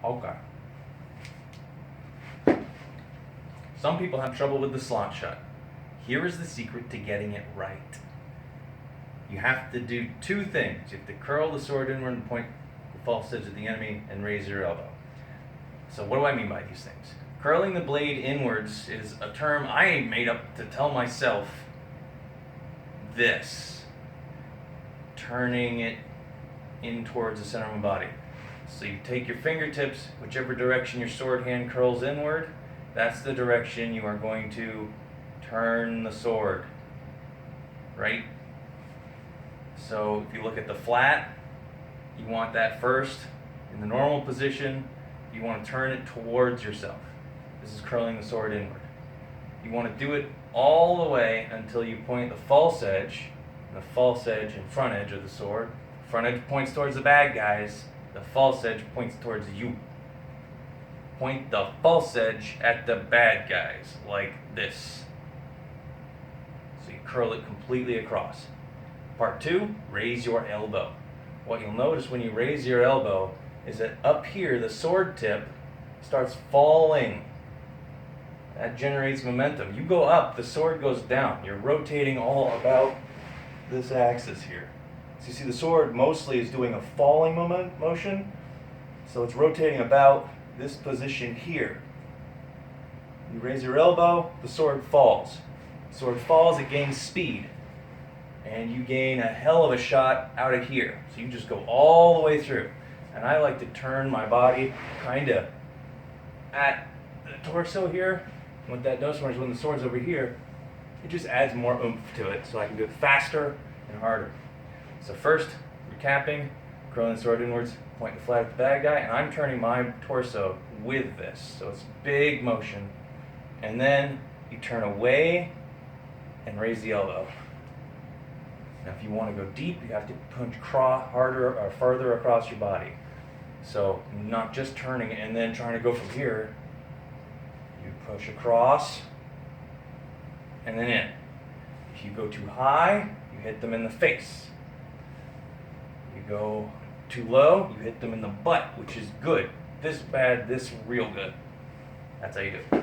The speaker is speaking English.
Okay. Some people have trouble with the slot shut. Here is the secret to getting it right. You have to do two things. You have to curl the sword inward and point the false edge at the enemy and raise your elbow. So what do I mean by these things? Curling the blade inwards is a term I made up to tell myself this. Turning it in towards the center of my body. So you take your fingertips, whichever direction your sword hand curls inward, that's the direction you are going to turn the sword, right? So if you look at the flat, you want that first. In the normal position, you want to turn it towards yourself. This is curling the sword inward. You want to do it all the way until you point the false edge and front edge of the sword. Front edge points towards the bad guys. The false edge points towards you. Point the false edge at the bad guys, like this. So you curl it completely across. Part 2, raise your elbow. What you'll notice when you raise your elbow is that up here, the sword tip starts falling. That generates momentum. You go up, the sword goes down. You're rotating all about this axis here. So you see the sword mostly is doing a falling motion. So it's rotating about this position here. You raise your elbow, the sword falls. The sword falls, it gains speed. And you gain a hell of a shot out of here. So you just go all the way through. And I like to turn my body kind of at the torso here. What that does when the sword's over here, it just adds more oomph to it. So I can do it faster and harder. So first, recapping, curling the sword inwards, pointing the flat at the bad guy, and I'm turning my torso with this. So it's big motion. And then you turn away and raise the elbow. Now if you want to go deep, you have to punch harder or further across your body. So not just turning and then trying to go from here. You push across and then in. If you go too high, you hit them in the face. You go too low, you hit them in the butt, which is good. This bad, this real good. That's how you do it.